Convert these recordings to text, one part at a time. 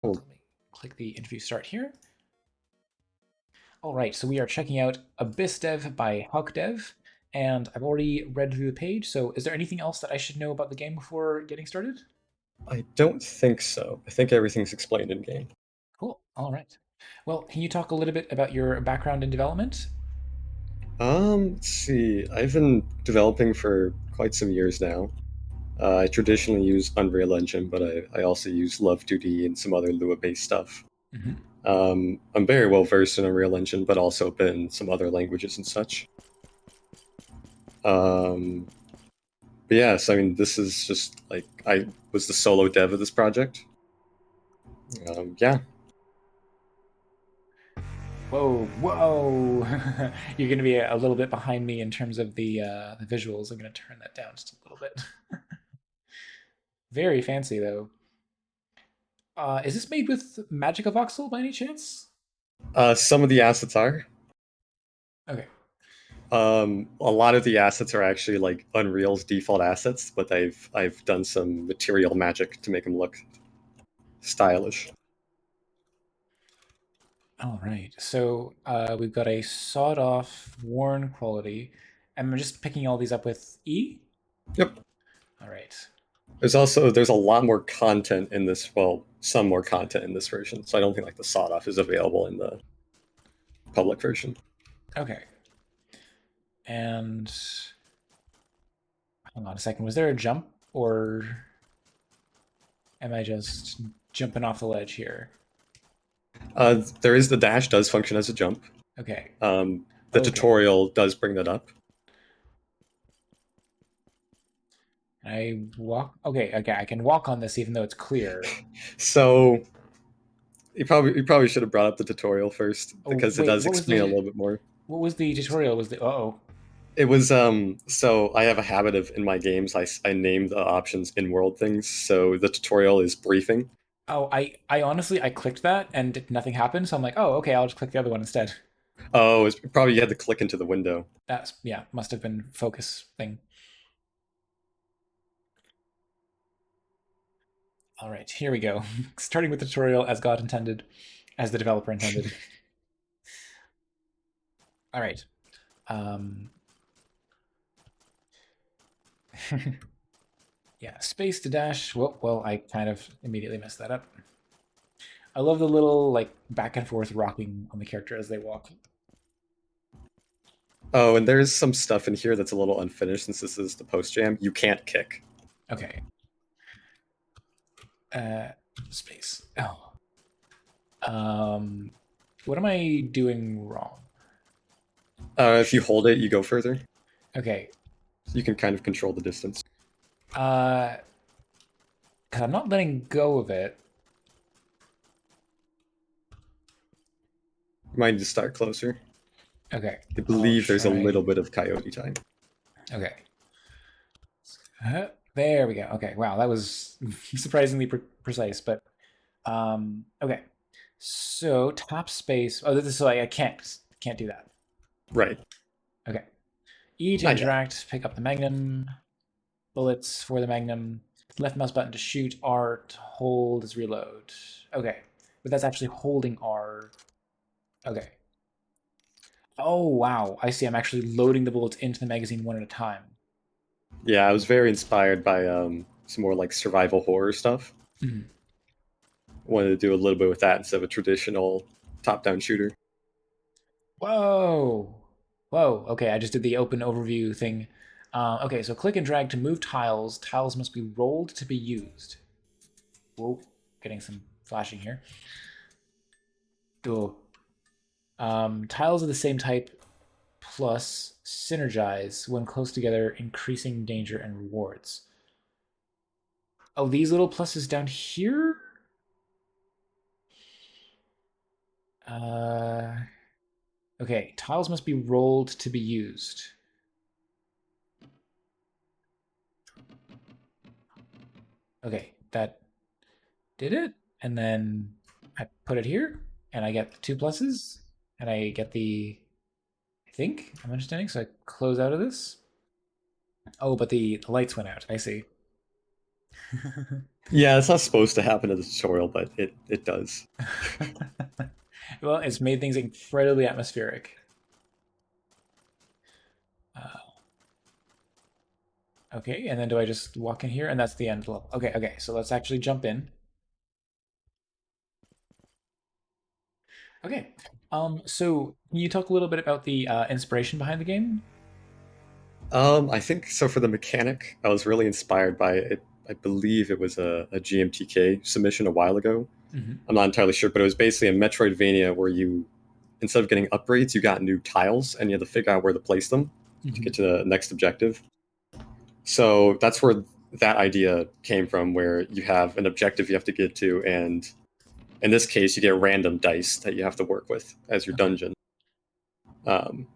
Cool. Let me click the interview start here. All right, so we are checking out AbyssDev by HouckDev, and I've already read through the page. So, is there anything else that I should know about the game before getting started? I don't think so. I think everything's explained in game. Cool. All right. Well, can you talk a little bit about your background in development? Let's see. I've been developing for quite some years now. I traditionally use Unreal Engine, but I also use Love 2D and some other Lua-based stuff. Hmm. I'm very well versed in Unreal Engine, but also been in some other languages and such. Um, but yes, I mean, this is just like I was the solo dev of this project. Yeah. Whoa, whoa! You're going to be a little bit behind me in terms of the visuals. I'm going to turn that down just a little bit. Very fancy though. Is this made with Magic of Voxel by any chance? Some of the assets are. Okay. A lot of the assets are actually like Unreal's default assets, but I've done some material magic to make them look stylish. All right. So we've got a sawed-off, worn quality. I'm just picking all these up with E. Yep. All right. There's a lot more content in this. Well, some more content in this version, so I don't think like the sawed off is available in the public version. Okay. And hang on a second. Was there a jump, or am I just jumping off the ledge here? There is the dash does function as a jump. Okay. The Okay. tutorial does bring that up. I walk. Okay. Okay. I can walk on this even though it's clear. So you probably should have brought up the tutorial first Oh because it wait. does What was explain a the little bit more. what was the tutorial? Was the oh It was so I have a habit of in my games I name the options in world things. So the tutorial is briefing. oh I honestly I clicked that and nothing happened. So I'm like, oh okay, I'll just click the other one instead. Oh, it's probably you had to click into the window. That's yeah, must have been focus thing. All right, here we go. Starting with the tutorial as God intended, as the developer intended. All right. Um, yeah, space to dash. Well, I kind of immediately messed that up. I love the little like back and forth rocking on the character as they walk. Oh, and there's some stuff in here that's a little unfinished since this is the post jam. You can't kick. Okay. Uh, space. Oh. Um, what am I doing wrong? If you hold it, you go further. Okay. So you can kind of control the distance. Uh, because I'm not letting go of it. You might need to start closer. Okay. I I'll believe there's a try. little bit of coyote time. Okay. There we go. Okay. Wow, that was surprisingly precise. But okay. So tap space. Oh, this is so I can't do that. Right. Okay. E to Not yet. interact. Pick up the magnum. Bullets for the magnum. Left mouse button to shoot. R to hold is reload. Okay. But that's actually holding R. Okay. Oh wow. I see. I'm actually loading the bullets into the magazine one at a time. Yeah, I was very inspired by some more like survival horror stuff. Mhm. Wanted to do a little bit with that instead of a traditional top-down shooter. Whoa. Whoa. Okay, I just did the open overview thing. Okay, so click and drag to move tiles. Tiles must be rolled to be used. Whoa, getting some flashing here. Cool. Tiles of the same type plus synergize when close together, increasing danger and rewards. Oh, these little pluses down here? Uh, okay, tiles must be rolled to be used. Okay, that did it. And then I put it here, and I get the two pluses, and I get I think I'm understanding. So I close out of this. Oh, but the lights went out. I see. Yeah, it's not supposed to happen in the tutorial, but it does. Well, it's made things incredibly atmospheric. Uh, okay, and then do I just walk in here? And that's the end level. Okay, okay, so let's actually jump in. Okay. So can you talk a little bit about the inspiration behind the game? I think so. For the mechanic, I was really inspired by it. I believe it was a GMTK submission a while ago. Hmm. I'm not entirely sure, but it was basically a Metroidvania where you, instead of getting upgrades, you got new tiles and you had to figure out where to place them to Hmm. get to the next objective. So that's where that idea came from, where you have an objective you have to get to, and in this case, you get random dice that you have to work with as your Okay. dungeon. Um,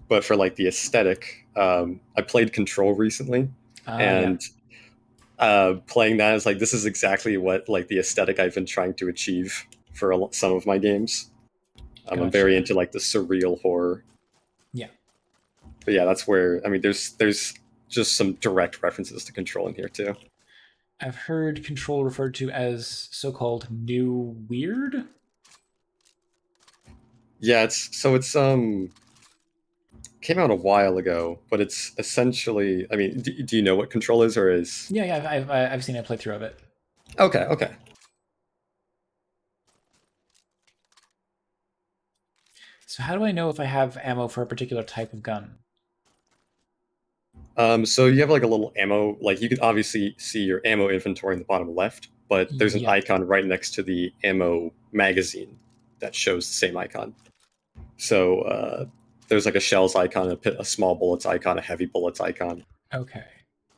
but for like the aesthetic, I played Control recently, Yeah. and playing that is like this is exactly what like the aesthetic I've been trying to achieve for some of my games. I'm very Gotcha. into like the surreal horror, Yeah. but yeah, that's where I mean, there's just some direct references to Control in here too. I've heard Control referred to as so-called new weird. Yeah, it's came out a while ago, but it's essentially. I mean, do you know what Control is, or is Yeah, yeah, I've seen a playthrough of it. okay? Okay. So how do I know if I have ammo for a particular type of gun? So you have like a little ammo, like you can obviously see your ammo inventory in the bottom left, but there's an Yep. icon right next to the ammo magazine that shows the same icon. So there's like a shells icon, a small bullets icon, a heavy bullets icon. Okay.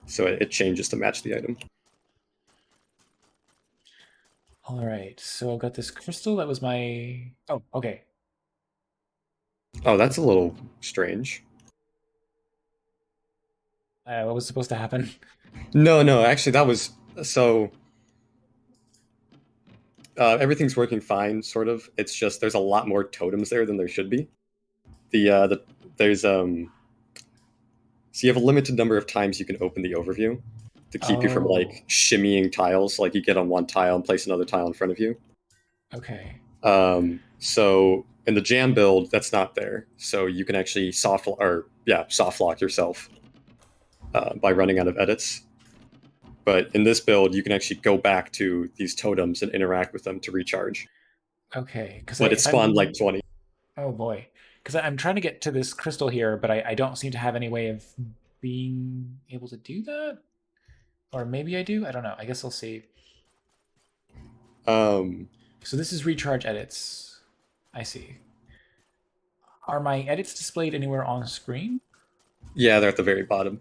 So it changes to match the item. All right. So I've got this crystal that was my. Oh, okay. Oh, that's a little strange. What was supposed to happen? No, no, actually, that was so. Everything's working fine, sort of. It's just there's a lot more totems there than there should be. The there's So you have a limited number of times you can open the overview to keep you from Oh, like shimmying tiles. Like you get on one tile and place another tile in front of you. okay. So in the jam build, that's not there. So you can actually soft lock yourself by running out of edits. But in this build, you can actually go back to these totems and interact with them to recharge. Okay. Because But it if spawned like I'm. 20. Oh boy. Because I'm trying to get to this crystal here, but I don't seem to have any way of being able to do that. Or maybe I do. I don't know. I guess I'll see. Um, So this is recharge edits. I see. Are my edits displayed anywhere on screen? yeah, they're at the very bottom.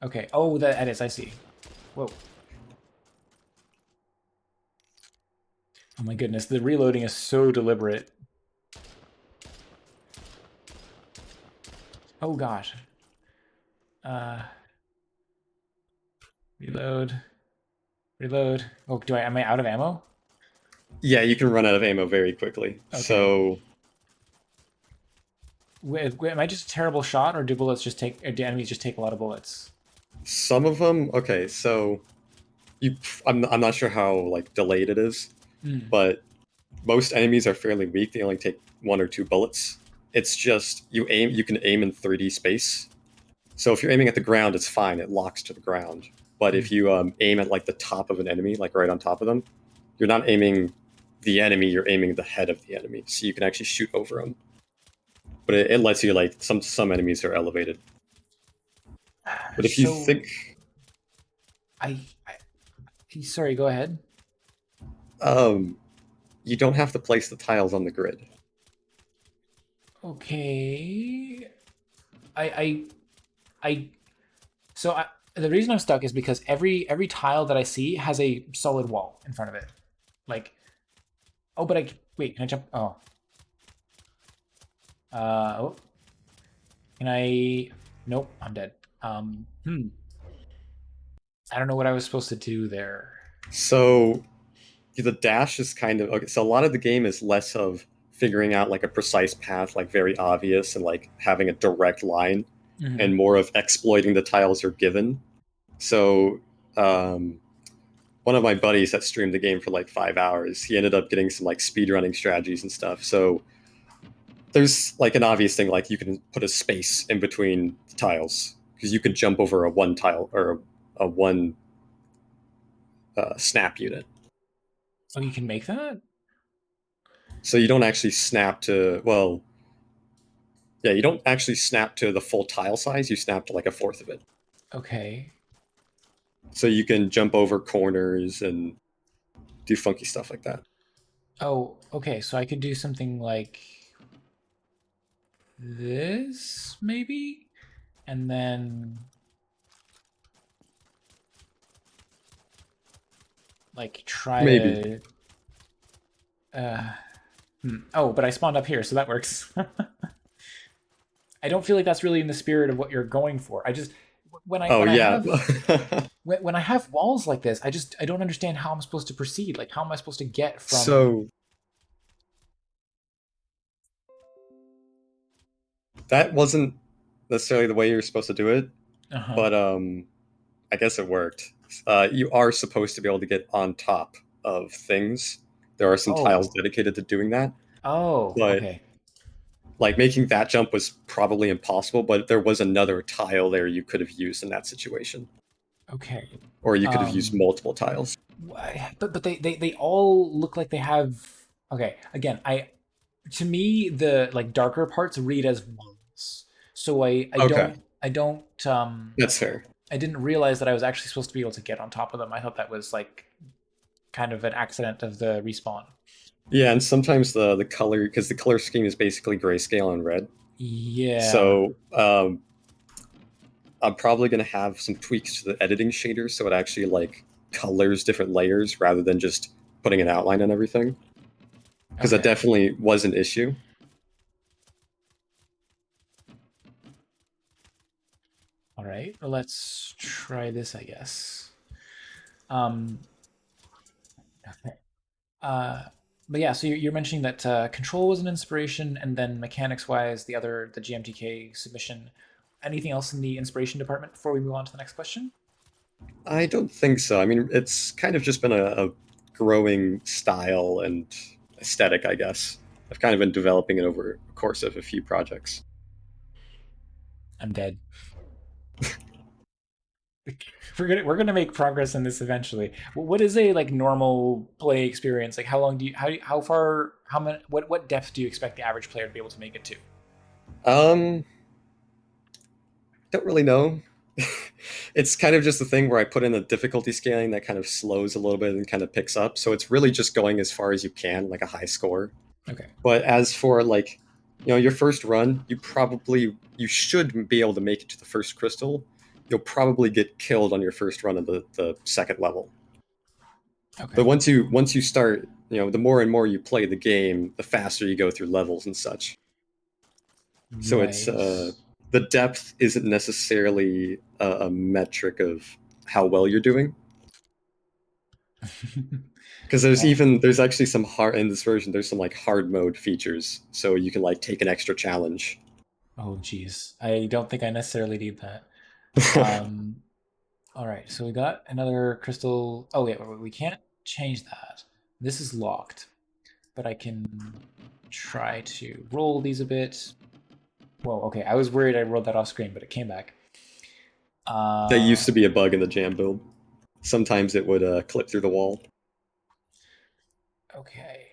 Okay. Oh, the edits. I see. Whoa. Oh my goodness. The reloading is so deliberate. Oh gosh. Uh, reload. Reload. Oh, am I out of ammo? Yeah, you can run out of ammo very quickly. Okay. So Am I just a terrible shot, or do bullets just take? Or do enemies just take a lot of bullets? some of them, okay, so you I'm not sure how like delayed it is, Mm. but most enemies are fairly weak. They only take one or two bullets. It's just you can aim in 3D space. So if you're aiming at the ground, it's fine. It locks to the ground. But Mm. if you aim at like the top of an enemy, like right on top of them, you're not aiming the enemy. You're aiming the head of the enemy, so you can actually shoot over them. But it lets you like some enemies are elevated. But if you So think I sorry. Go ahead. um, you don't have to place the tiles on the grid. Okay. I I so the reason I'm stuck is because every tile that I see has a solid wall in front of it. Like, oh, but I wait. Can I jump? Oh, oh, can I? Nope, I'm dead. I don't know what I was supposed to do there. So the dash is kind of okay. So a lot of the game is less of figuring out like a precise path, like very obvious, and like having a direct line, Hmm. and more of exploiting the tiles you're given. So um, one of my buddies that streamed the game for like 5 hours. He ended up getting some like speedrunning strategies and stuff. So there's like an obvious thing, like you can put a space in between the tiles because you could jump over a one tile or a one snap unit. Oh, you can make that? So you don't actually snap to, well, yeah, you don't actually snap to the full tile size. You snap to like a fourth of it. Okay. So you can jump over corners and do funky stuff like that. Oh, okay. So I could do something like this, maybe? And then, like, try Maybe. to. Uh, Oh, but I spawned up here, so that works. I don't feel like that's really in the spirit of what you're going for. I just when I Oh when I yeah. have when I have walls like this, I don't understand how I'm supposed to proceed. Like, how am I supposed to get from? So that wasn't necessarily the way you were supposed to do it, Uh huh. but I guess it worked. You are supposed to be able to get on top of things. There are some tiles Oh. dedicated to doing that, Oh. but Okay. like making that jump was probably impossible. But there was another tile there you could have used in that situation, Okay. or you could have used Um. multiple tiles. But they all look like they have. Okay. Again, I to me the like darker parts read as walls. So Okay, I don't that's fair. I didn't realize that I was actually supposed to be able to get on top of them. I thought that was like kind of an accident of the respawn. Yeah, and sometimes the color, because the color scheme is basically grayscale and red. Yeah. So I'm probably going to have some tweaks to the editing shader so it actually like colors different layers rather than just putting an outline on everything. Because that Okay. definitely was an issue. All right. Well, let's try this, I guess. Um. Okay. Uh. But yeah, so you're mentioning that control was an inspiration, and then mechanics-wise, the GMTK submission. Anything else in the inspiration department before we move on to the next question? I don't think so. I mean, it's kind of just been a growing style and aesthetic, I guess. I've kind of been developing it over a course of a few projects. I'm dead. We're gonna make progress in this eventually. What is a like normal play experience? Like, how long do you how far how many what depth do you expect the average player to be able to make it to? Um, don't really know. It's kind of just the thing where I put in a difficulty scaling that kind of slows a little bit and kind of picks up. So it's really just going as far as you can, like a high score. Okay. But as for like, your first run, you should be able to make it to the first crystal. You'll probably get killed on your first run of the second level. Okay. But once you start, the more and more you play the game, the faster you go through levels and such. So it's Right. the depth isn't necessarily a metric of how well you're doing because Well, there's actually some hard in this version. There's some like hard mode features, so you can like take an extra challenge. oh geez, I don't think I necessarily need that. Um. All right. So we got another crystal. Oh wait, we can't change that. This is locked, but I can try to roll these a bit. Whoa. Okay. I was worried I rolled that off screen, but it came back. That used Uh. to be a bug in the jam build. Sometimes it would clip through the wall. Okay.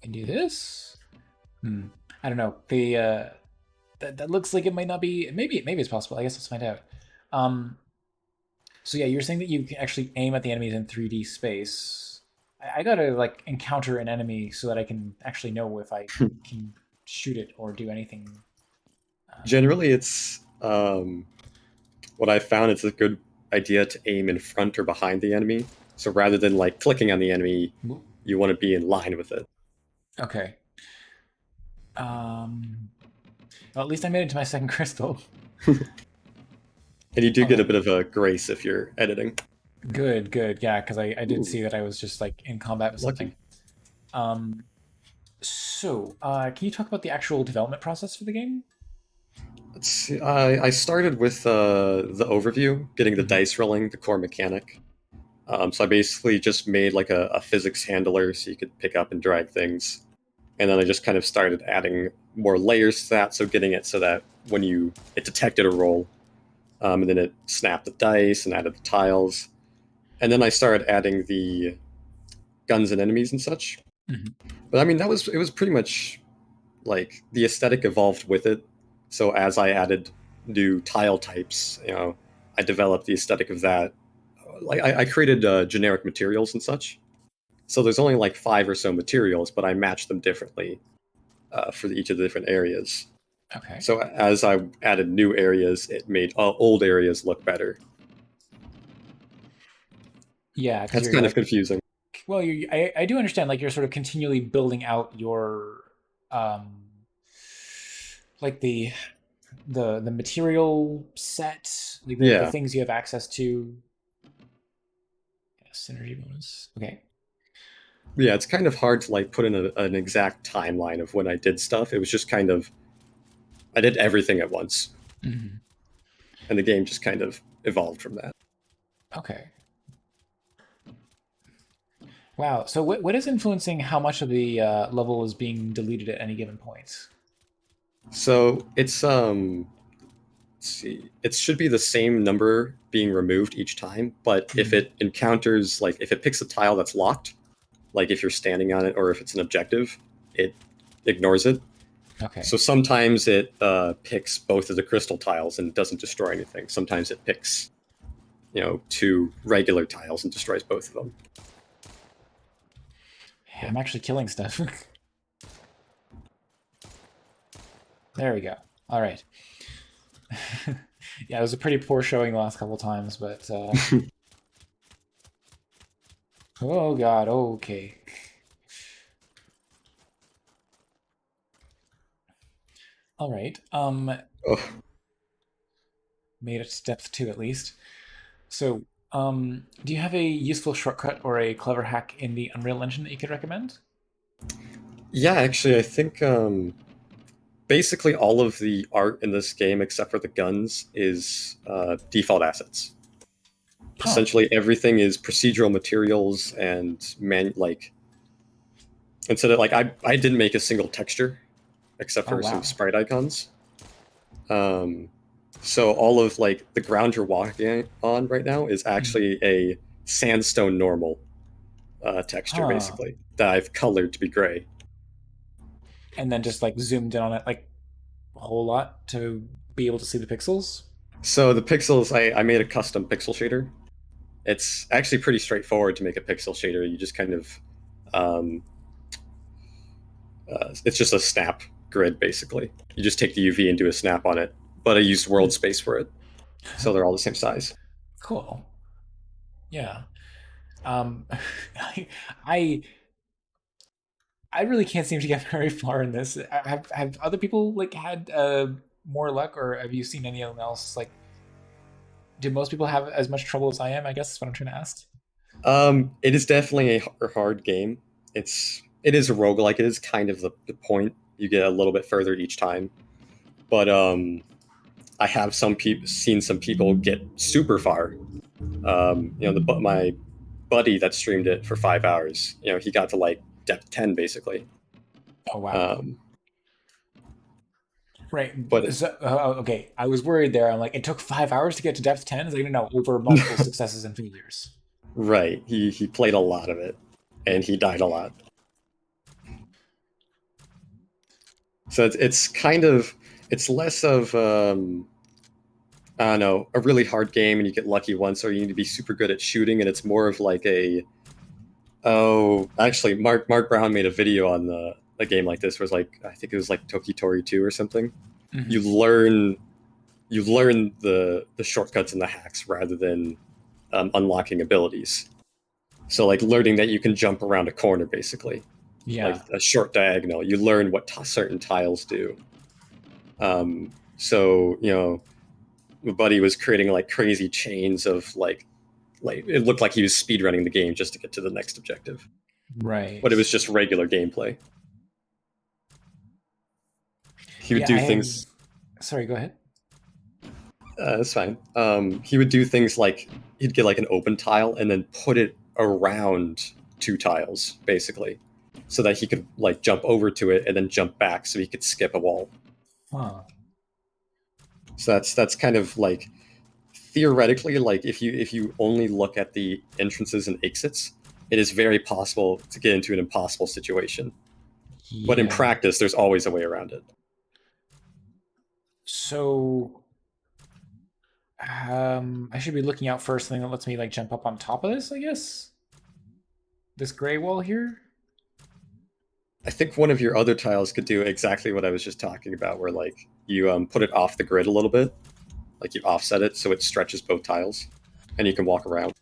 Can do this. I don't know. That looks like it might not be. Maybe it's possible. I guess let's find out. Um. So yeah, you're saying that you can actually aim at the enemies in 3D space. I gotta like encounter an enemy so that I can actually know if I can shoot it or do anything. Generally, it's what I found. It's a good idea to aim in front or behind the enemy. So rather than like clicking on the enemy, you want to be in line with it. Okay. Um. Well, at least I made it to my second crystal. And you do get a Okay. bit of a grace if you're editing. Good. Good. Yeah, because I did Ooh, see that I was just like in combat with something. lucky. Um. So, can you talk about the actual development process for the game? Let's see. I started with the overview, getting the Hmm. dice rolling, the core mechanic. So I basically just made like a physics handler so you could pick up and drag things. And then I just kind of started adding more layers to that, so getting it so that when it detected a roll, and then it snapped the dice and added the tiles. And then I started adding the guns and enemies and such. Hmm. But I mean, it was pretty much like the aesthetic evolved with it. So as I added new tile types, I developed the aesthetic of that. Like I created generic materials and such. So there's only like five or so materials, but I matched them differently for each of the different areas. Okay. So as I added new areas, it made old areas look better. Yeah, because That's you're kind of like, confusing. well, I do understand. Like, you're sort of continually building out your, um, like the material set, like the Yeah, things you have access to. Yeah, synergy bonus. Okay. yeah. It's kind of hard to like put in an exact timeline of when I did stuff. It was just kind of I did everything at once, Hmm. and the game just kind of evolved from that. Okay. Wow. So what is influencing how much of the level is being deleted at any given point? So let's see, it should be the same number being removed each time, but if Hmm. it encounters like if it picks a tile that's locked, like if you're standing on it or if it's an objective, it ignores it. Okay. So sometimes it picks both of the crystal tiles and doesn't destroy anything. Sometimes it picks, two regular tiles and destroys both of them. I'm actually killing stuff. There we go. All right. Yeah, it was a pretty poor showing the last couple times, but oh god, okay. All right. Oh, Made it to depth 2 at least. So, do you have a useful shortcut or a clever hack in the Unreal Engine that you could recommend? yeah, actually, I think basically all of the art in this game, except for the guns, is default assets. Huh. Essentially, everything is procedural materials and instead of like I didn't make a single texture except Oh for some wow. sprite icons. Um, so all of like the ground you're walking on right now is Mhm. actually a sandstone normal texture, Huh. basically that I've colored to be gray. And then just like zoomed in on it like a whole lot to be able to see the pixels. So the pixels, I made a custom pixel shader. It's actually pretty straightforward to make a pixel shader. You just kind of um, it's just a snap grid basically. You just take the UV and do a snap on it, but I used world Hmm. space for it, so they're all the same size. Cool. Yeah. Um, I I really can't seem to get very far in this. Have other people like had more luck, or have you seen anyone else? Like, do most people have as much trouble as I am? I guess is what I'm trying to ask. It is definitely a hard game. It is a roguelike. It is kind of the point. You get a little bit further each time, but I have some people seen some people get super far. My buddy that streamed it for 5 hours. He got to like depth 10 basically. Oh wow. Um, Right. but So, okay. I was worried there. I'm like, it took 5 hours to get to depth 10. Is like, no, over multiple successes and failures. right, he played a lot of it, and he died a lot. So it's kind of it's less of I don't know, a really hard game and you get lucky once, or you need to be super good at shooting, and it's more of like actually Mark Brown made a video on a game like this where it's like I think it was like Tokitori 2 or something. You Hmm. learn you learn the shortcuts and the hacks rather than unlocking abilities. So like learning that you can jump around a corner basically, Yeah. like a short diagonal. You learn what certain tiles do. So my buddy was creating like crazy chains of like it looked like he was speedrunning the game just to get to the next objective, but Right. it was just regular gameplay. He would Yeah. do I have. things. Sorry. Go ahead. That's fine. He would do things like he'd get like an open tile and then put it around two tiles, basically, so that he could like jump over to it and then jump back, so he could skip a wall. Huh. So that's kind of like theoretically, like if you only look at the entrances and exits, it is very possible to get into an impossible situation. But in Yeah. practice, there's always a way around it. So, I should be looking out for something that lets me like jump up on top of this, I guess. This gray wall here. I think one of your other tiles could do exactly what I was just talking about, where like you put it off the grid a little bit, like you offset it so it stretches both tiles, and you can walk around.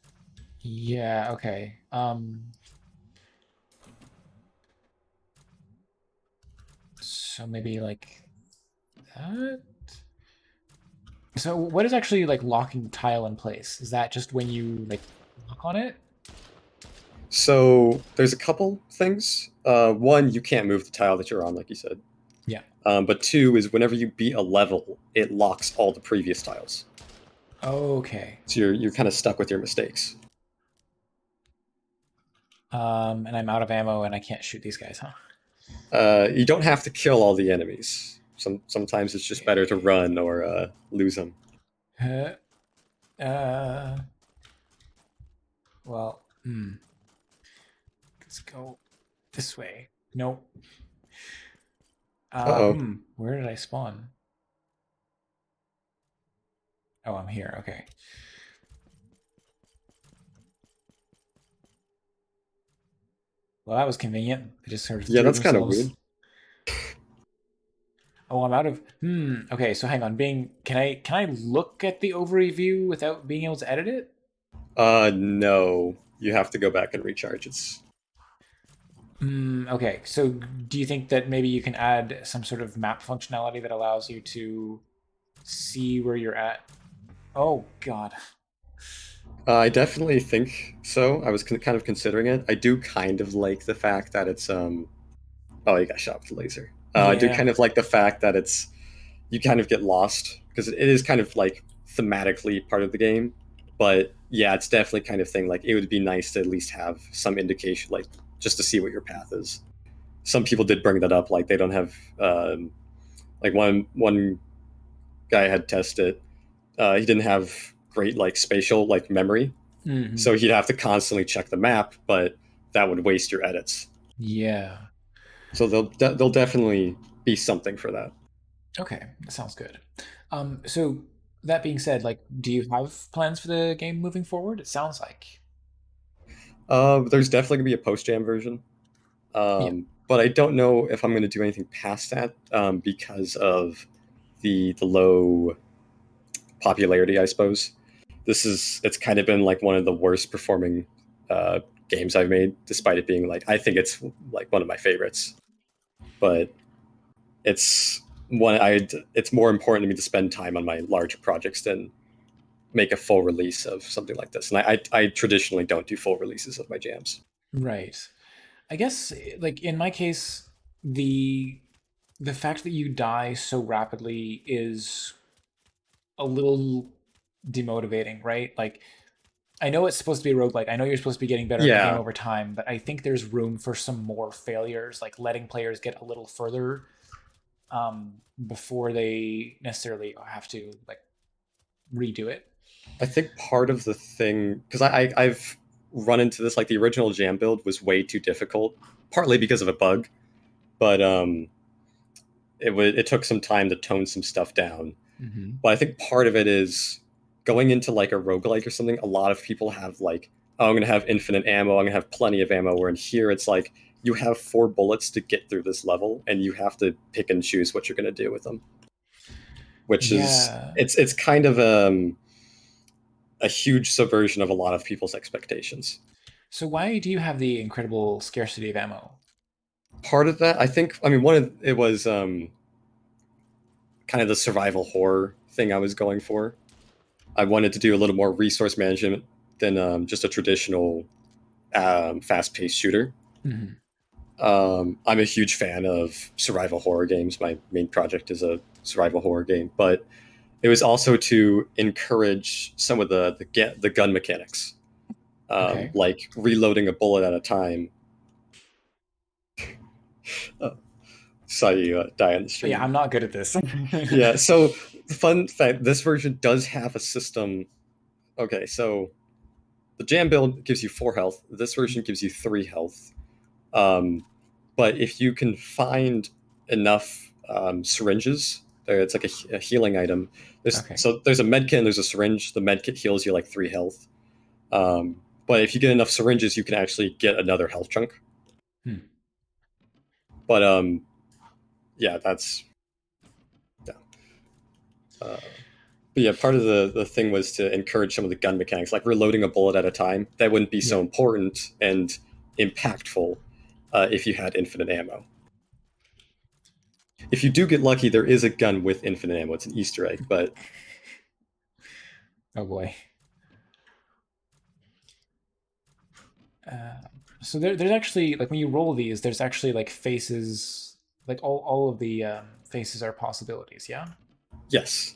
Yeah. Okay. So maybe like that. So what is actually like locking tile in place? Is that just when you like lock on it? So there's a couple things. One, you can't move the tile that you're on, like you said. Yeah. But two is whenever you beat a level, it locks all the previous tiles. Okay. So you're kind of stuck with your mistakes. And I'm out of ammo and I can't shoot these guys, huh? You don't have to kill all the enemies. Sometimes it's just better to Okay. run or lose them. Uh, well, let's go this way. Nope. Uh oh. Where did I spawn? Oh, I'm here. Okay. Well, that was convenient. They just sort of Yeah, threw that's kind of themselves. weird. Oh, I'm out of. Okay, so hang on. Can I look at the overview without being able to edit it? No. You have to go back and recharge. It's Okay. So do you think that maybe you can add some sort of map functionality that allows you to see where you're at? Oh God. I definitely think so. I was kind of considering it. I do kind of like the fact that it's oh, you got shot with a laser. I do Yeah. kind of like the fact that it's you kind of get lost because it is kind of like thematically part of the game. But yeah, it's definitely kind of thing like it would be nice to at least have some indication, like just to see what your path is. Some people did bring that up, like they don't have like one guy had tested. He didn't have great like spatial like memory, Hmm. so he'd have to constantly check the map, but that would waste your edits. Yeah. So they'll definitely be something for that. Okay, that sounds good. So that being said, like, do you have plans for the game moving forward? It sounds like. There's definitely gonna be a post jam version, Yeah. but I don't know if I'm gonna do anything past that because of the low popularity, I suppose. It's kind of been like one of the worst performing uh, games I've made, despite it being like I think it's like one of my favorites. But it's one I it's more important to me to spend time on my larger projects than make a full release of something like this. And I traditionally don't do full releases of my jams. Right. I guess like in my case, the the fact that you die so rapidly is a little demotivating, right? Like I know it's supposed to be a roguelike. I know you're supposed to be getting better at the game Yeah, over time, but I think there's room for some more failures, like letting players get a little further before they necessarily have to like redo it. I think part of the thing because I've run into this like the original jam build was way too difficult, partly because of a bug, but it took some time to tone some stuff down. Hmm. But I think part of it is going into like a roguelike or something. A lot of people have like, oh, I'm gonna have infinite ammo. I'm gonna have plenty of ammo. Where in here, it's like you have 4 bullets to get through this level, and you have to pick and choose what you're gonna do with them. Which is Yeah. it's kind of a huge subversion of a lot of people's expectations. So why do you have the incredible scarcity of ammo? Part of that, I think, I mean, one of it was kind of the survival horror thing I was going for. I wanted to do a little more resource management than just a traditional fast-paced shooter. Hmm. I'm a huge fan of survival horror games. My main project is a survival horror game, but it was also to encourage some of the gun mechanics, Okay. like reloading a bullet at a time. Uh, Saw you die on the Yeah, stream. I'm not good at this. Yeah. So the fun fact: this version does have a system. Okay, so the jam build gives you 4 health. This version gives you 3 health. Um, but if you can find enough syringes, it's like a healing item. Okay. There's a med kit and there's a syringe. The med kit heals you like 3 health. But if you get enough syringes, you can actually get another health chunk. Hmm. But yeah, that's yeah. Uh, but yeah, part of the thing was to encourage some of the gun mechanics, like reloading a bullet at a time. That wouldn't be Yeah. so important and impactful if you had infinite ammo. If you do get lucky, there is a gun with infinite ammo. It's an Easter egg, but Oh boy. Uh, so there's actually like when you roll these, there's actually like faces, like all of the faces are possibilities. Yeah. yes,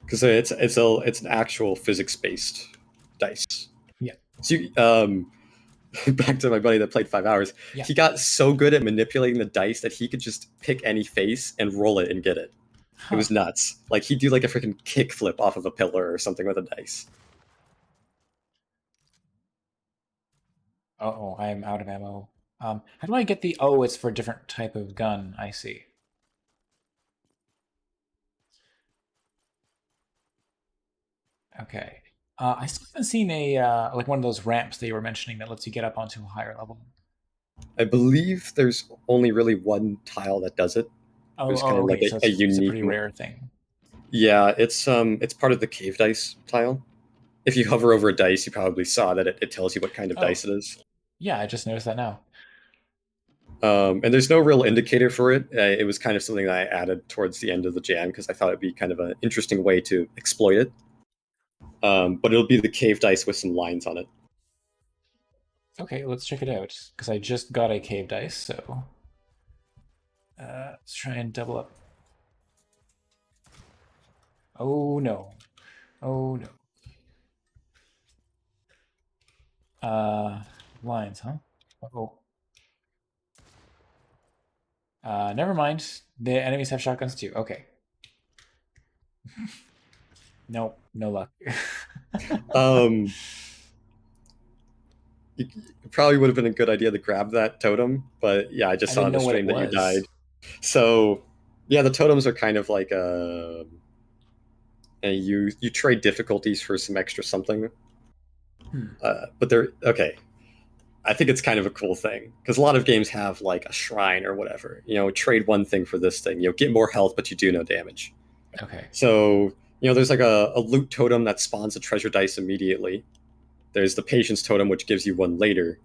because it's an actual physics based dice. Yeah. So back to my buddy that played 5 hours, Yeah. he got so good at manipulating the dice that he could just pick any face and roll it and get it. It Huh. was nuts. Like he'd do like a freaking kickflip off of a pillar or something with a dice. Oh, I am out of ammo. How do I get the? Oh, it's for a different type of gun. I see. Okay. I still haven't seen a like one of those ramps that you were mentioning that lets you get up onto a higher level. I believe there's only really one tile that does it. It Oh, was kind of like okay. So a it's a unique. pretty rare thing. Yeah, it's part of the cave dice tile. If you hover over a dice, you probably saw that it tells you what kind of Oh, dice it is. yeah. I just noticed that now. And there's no real indicator for it. It was kind of something that I added towards the end of the jam because I thought it'd be kind of an interesting way to exploit it. But it'll be the cave dice with some lines on it. Okay, let's check it out because I just got a cave dice. So let's try and double up. Oh no. Oh no. Uh, lines, huh? Oh. Never mind. The enemies have shotguns too. Okay. Nope, no luck. Um, it probably would have been a good idea to grab that totem, but yeah, I just I saw didn't in the know what it stream that you died. was. So yeah, the totems are kind of like you trade difficulties for some extra something. Hmm. But they're okay. I think it's kind of a cool thing because a lot of games have like a shrine or whatever. Trade one thing for this thing. Get more health, but you do no damage. Okay. So there's like a loot totem that spawns a treasure dice immediately. There's the patience totem, which gives you one later,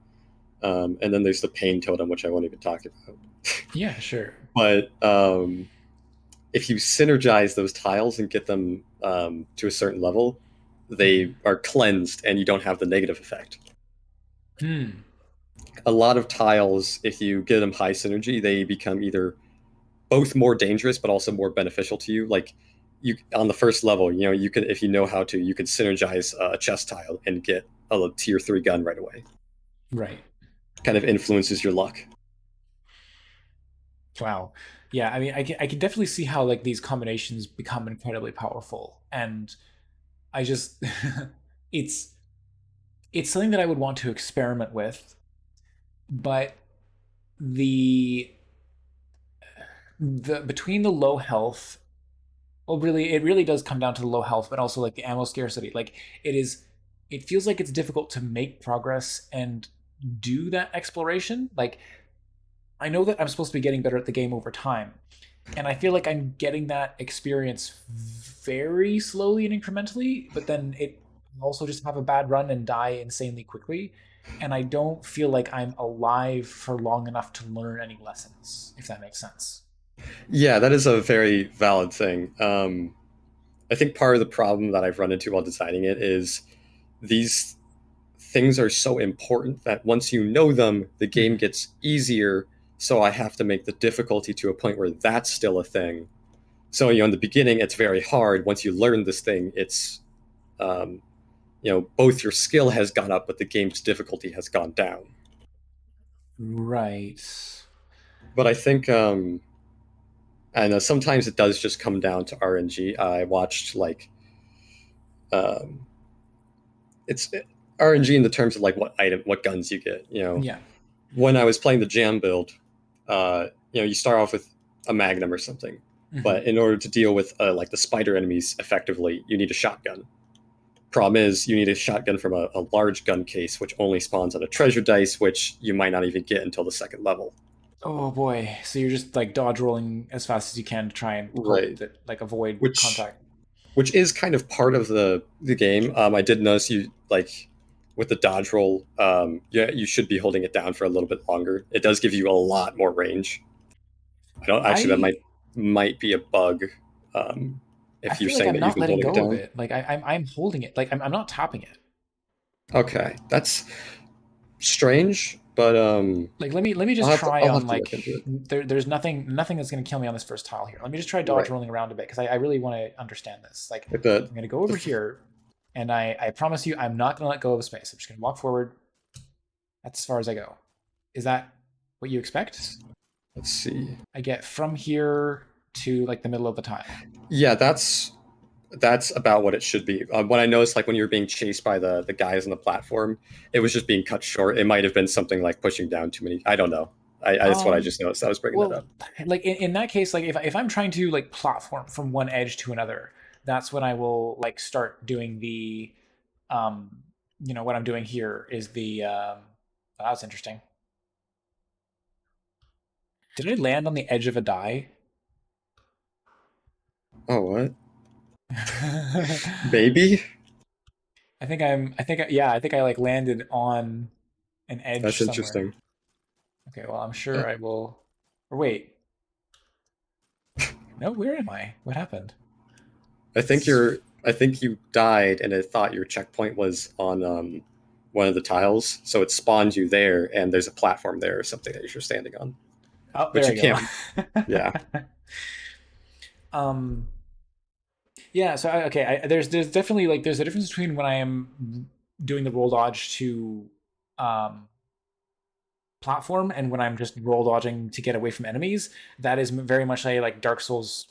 and then there's the pain totem, which I won't even talk about. Yeah, sure. But if you synergize those tiles and get them to a certain level, Hmm. they are cleansed, and you don't have the negative effect. Hmm. A lot of tiles, if you get them high synergy, they become either both more dangerous but also more beneficial to you. Like you on the first level, you could if you know how to, you could synergize a chest tile and get a tier 3 gun right away. Right. Kind of influences your luck. Wow. Yeah, I mean, I can definitely see how like these combinations become incredibly powerful, and I just it's it's something that I would want to experiment with, but the the between the low health, well, really, it really does come down to the low health, but also like the ammo scarcity. Like it is, it feels like it's difficult to make progress and do that exploration. Like I know that I'm supposed to be getting better at the game over time, and I feel like I'm getting that experience very slowly and incrementally, but then it also just have a bad run and die insanely quickly. And I don't feel like I'm alive for long enough to learn any lessons, if that makes sense. Yeah, that is a very valid thing. I think part of the problem that I've run into while designing it is these things are so important that once you know them, the game Hmm. gets easier. So I have to make the difficulty to a point where that's still a thing. So in the beginning, it's very hard. Once you learn this thing, it's um, both your skill has gone up, but the game's difficulty has gone down. Right. But I think, and sometimes it does just come down to RNG. I watched like um, it's RNG in the terms of like what guns you get. Yeah. When I was playing the jam build, you start off with a magnum or something, Hmm. but in order to deal with like the spider enemies effectively, you need a shotgun. Problem is, you need a shotgun from a large gun case, which only spawns on a treasure dice, which you might not even get until the second level. Oh boy. So you're just like dodge rolling as fast as you can to try and hope Right. that like avoid Which contact. which is kind of part of the game. I did notice you like with the dodge roll. Yeah, you should be holding it down for a little bit longer. It does give you a lot more range. I don't actually. That I might be a bug. I If you're feel like saying I'm that you've not been letting holding it go of down. it. Like I'm holding it. Like I'm not tapping it. Okay, that's strange, but Like let me just try I'll on have to like look into it. there's nothing that's gonna kill me on this first tile here. Let me just try dodge Right. rolling around a bit because I really want to understand this. Like Like the I'm gonna go over the here, and I promise you I'm not gonna let go of space. I'm just gonna walk forward. That's as far as I go. Is that what you expect? let's see. I get from here to like the middle of the tile. Yeah, that's about what it should be. What I noticed, like when you were being chased by the guys on the platform, it was just being cut short. It might have been something like pushing down too many. I don't know. That's what I Um, just noticed. I was bringing that well, up. like in that case, like if I'm trying to like platform from one edge to another, that's when I will like start doing the, um, what I'm doing here is the, oh, that was interesting. Did I land on the edge of a die? Oh, what? I Maybe yeah, I think I like landed on an that's edge somewhere. interesting. Okay, well, I'm Uh, sure I will. Or wait, no, where am I? What happened? I This think is I think you died, and it thought your checkpoint was on one of the tiles, so it spawned you there, and there's a platform there or something that you're standing on, oh, but there you I go. can't. Yeah. um, yeah. So okay, there's definitely like there's a difference between when I am doing the roll dodge to um platform and when I'm just roll dodging to get away from enemies. That is very much a like Dark Souls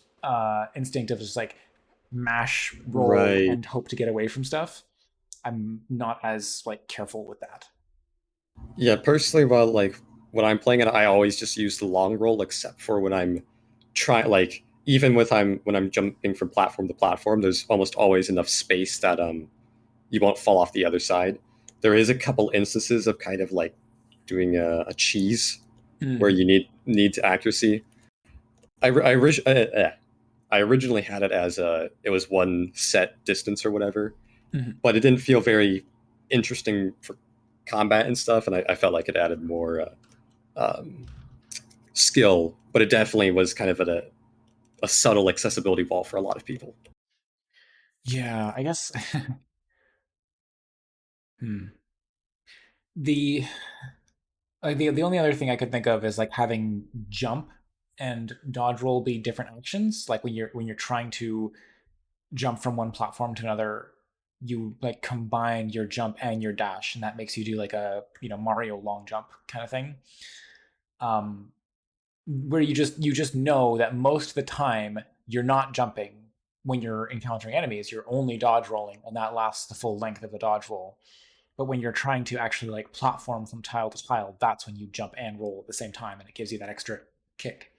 instinct of just like mash roll Right. and hope to get away from stuff. I'm not as like careful with that. Yeah, personally, well, like when I'm playing it, I always just use the long roll, except for when I'm trying, like even with I'm when I'm jumping from platform to platform, there's almost always enough space that you won't fall off the other side. There is a couple instances of kind of like doing a cheese where Mm-hmm. you need accuracy. I originally had it as it was one set distance or whatever, Mm-hmm. but it didn't feel very interesting for combat and stuff, and I felt like it added more um, skill, but it definitely was kind of a subtle accessibility wall for a lot of people. Yeah, I guess. Hmm. The the only other thing I could think of is like having jump and dodge roll be different actions. Like when you're trying to jump from one platform to another, you like combine your jump and your dash, and that makes you do like a Mario long jump kind of thing. Um, where you just know that most of the time you're not jumping when you're encountering enemies. You're only dodge rolling, and that lasts the full length of the dodge roll. But when you're trying to actually like platform from tile to tile, that's when you jump and roll at the same time, and it gives you that extra kick.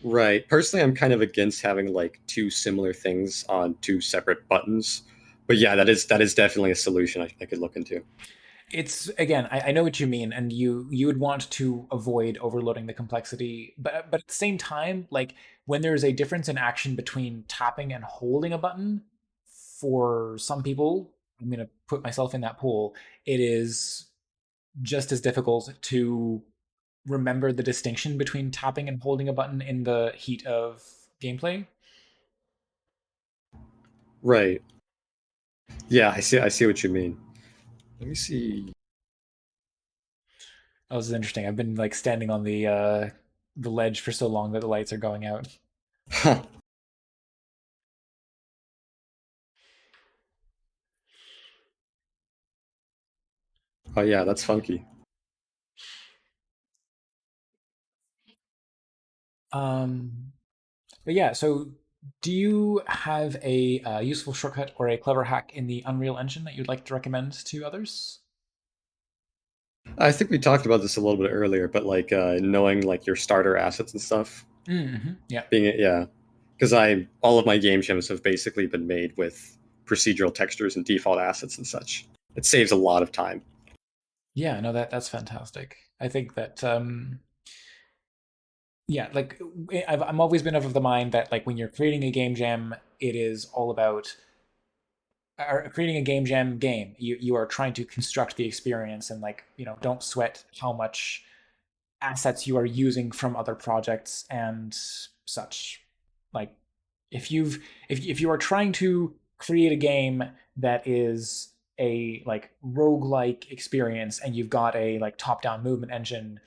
Right. Personally, I'm kind of against having like two similar things on two separate buttons. But yeah, that is definitely a solution I could look into. It's again, I know what you mean, and you would want to avoid overloading the complexity, but at the same time, like when there's a difference in action between tapping and holding a button, for some people, I'm gonna put myself in that pool. It is just as difficult to remember the distinction between tapping and holding a button in the heat of gameplay. Right. Yeah, I see what you mean. Let me see. Oh, this is interesting. I've been like standing on the ledge for so long that the lights are going out. Huh. Oh yeah, that's funky. Um, but yeah, so do you have a useful shortcut or a clever hack in the Unreal Engine that you'd like to recommend to others? I think we talked about this a little bit earlier, but like knowing like your starter assets and stuff, Mm-hmm. Yeah. being yeah, because I all of my game gems have basically been made with procedural textures and default assets and such. It saves a lot of time. Yeah, no, that's fantastic. I think that yeah, like I'm always been of the mind that like when you're creating a game jam, it is all about or creating a game jam game. You are trying to construct the experience and like don't sweat how much assets you are using from other projects and such. Like if you are trying to create a game that is a like roguelike experience and you've got a like top-down movement engine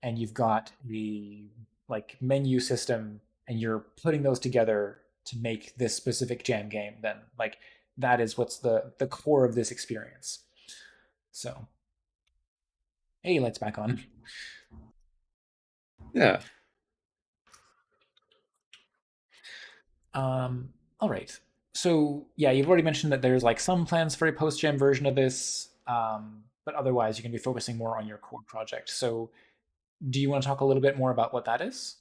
and you've got the like menu system and you're putting those together to make this specific jam game, then like that is what's the core of this experience. So hey, lights back on. Yeah. Um, all right. So yeah, you've already mentioned that there's like some plans for a post-gen version of this, but otherwise you're going to be focusing more on your core project. So do you want to talk a little bit more about what that is?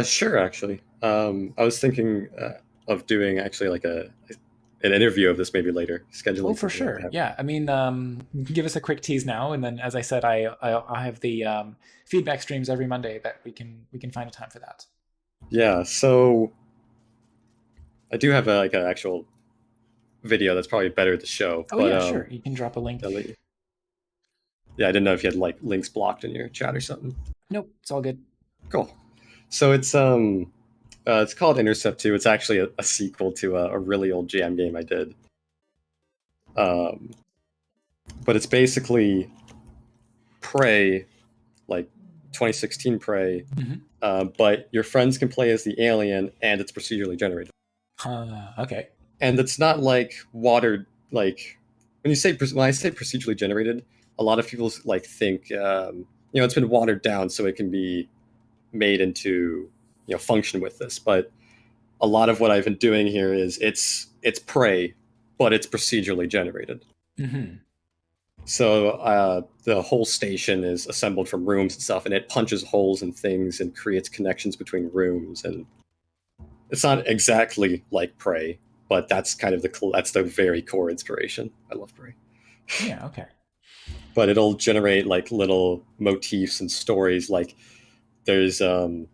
Sure. Actually, I was thinking of doing actually like a an interview of this maybe later, Oh, scheduling for something like sure. that. Yeah. I mean, give us a quick tease now, and then, as I said, I have the feedback streams every Monday that we can find a time for that. Yeah. So I do have like an actual video that's probably better to show, Oh but yeah, sure. You can drop a link. I'll let you- yeah, I didn't know if you had like links blocked in your chat or something. Nope, it's all good. Cool. So it's called Intercept 2. It's actually a sequel to a really old jam game I did. Um, but it's basically Prey, like 2016 Prey, Hmm. but your friends can play as the alien, and it's procedurally generated. Okay. And it's not like watered like when I say procedurally generated, a lot of people like think it's been watered down so it can be made into function with this, but a lot of what I've been doing here is it's Prey, but it's procedurally generated. Hmm. So the whole station is assembled from rooms and stuff, and it punches holes in things and creates connections between rooms. And it's not exactly like Prey, but that's kind of that's the very core inspiration. I love Prey, Yeah. Okay. but it'll generate like little motifs and stories. Like there's a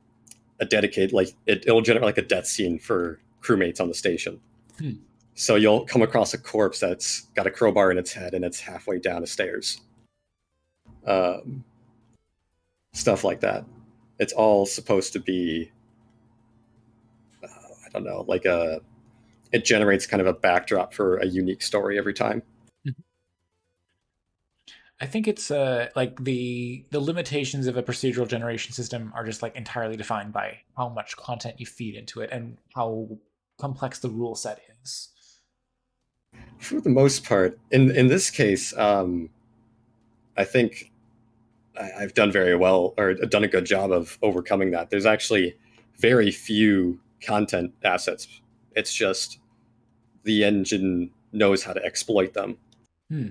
dedicated it'll generate like a death scene for crewmates on the station. Hmm. So you'll come across a corpse that's got a crowbar in its head and it's halfway down the stairs. Um, Stuff like that. It's all supposed to be, I don't know, like it generates kind of a backdrop for a unique story every time. I think it's like the limitations of a procedural generation system are just like entirely defined by how much content you feed into it and how complex the rule set is. For the most part, in this case, I think I've done very well or done a good job of overcoming that. There's actually very few content assets. It's just the engine knows how to exploit them. Hmm.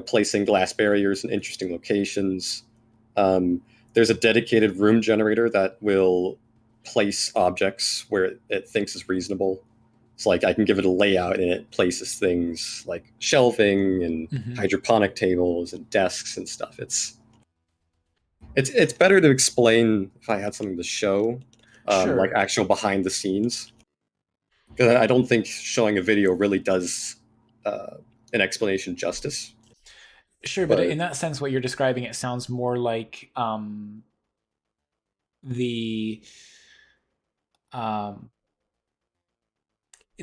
Placing glass barriers in interesting locations. Um, there's a dedicated room generator that will place objects where it thinks is reasonable. It's like I can give it a layout and it places things like shelving and Hmm. hydroponic tables and desks and stuff. It's better to explain if I had something to show, like Sure, actual behind the scenes, because I don't think showing a video really does uh, an explanation justice. sure, but But in that sense, what you're describing, it sounds more like the um,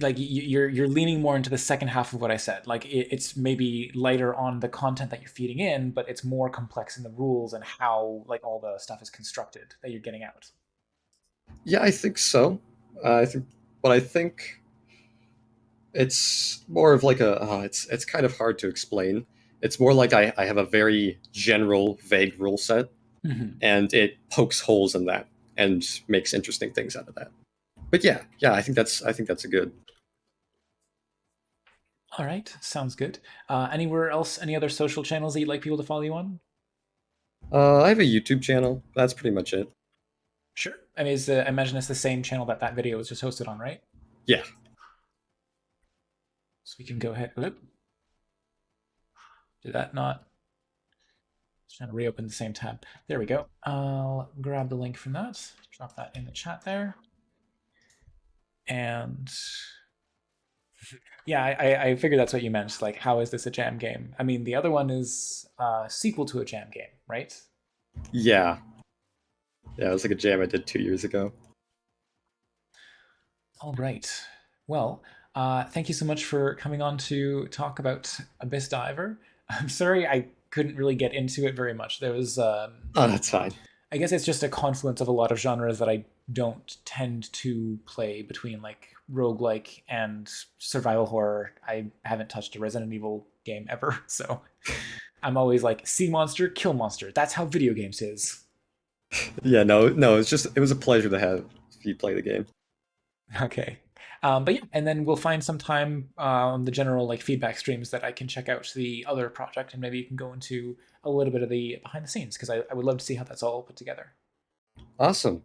like you're leaning more into the second half of what I said. Like it's maybe lighter on the content that you're feeding in, but it's more complex in the rules and how like all the stuff is constructed that you're getting out. yeah, I think so. I think, but I think it's more of like a. It's kind of hard to explain. It's more like I have a very general, vague rule set, Hmm. and it pokes holes in that and makes interesting things out of that. But yeah, I think that's a good. All right, sounds good. Anywhere else, any other social channels that you'd like people to follow you on? I have a YouTube channel. That's pretty much it. Sure. I mean, I imagine it's the same channel that that video was just hosted on, right? Yeah, So we can go ahead. Oop, did that not? Just trying to reopen the same tab. There we go. I'll grab the link from that. Drop that in the chat there. And yeah, I figured that's what you meant. Like, how is this a jam game? I mean, the other one is a sequel to a jam game, right? yeah, yeah. It was like a jam I did 2 years ago. All right. Well, thank you so much for coming on to talk about Abyss Diver. I'm sorry I couldn't really get into it very much. There was, Oh, that's fine. I guess it's just a confluence of a lot of genres that I don't tend to play between like roguelike and survival horror. I haven't touched a Resident Evil game ever, so I'm always like see monster, kill monster. That's how video games is. Yeah, no. It's just it was a pleasure to have you play the game. Okay. But yeah, and then we'll find some time on the general like feedback streams that I can check out the other project, and maybe you can go into a little bit of the behind the scenes because I would love to see how that's all put together. Awesome.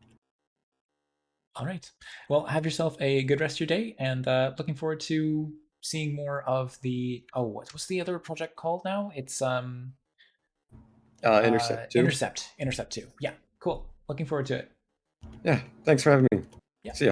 All right. Well, have yourself a good rest of your day, and looking forward to seeing more of the. Oh, what's the other project called now? It's Intercept 2. Intercept 2. Yeah, cool. Looking forward to it. Yeah, thanks for having me. Yeah. See ya. Bye.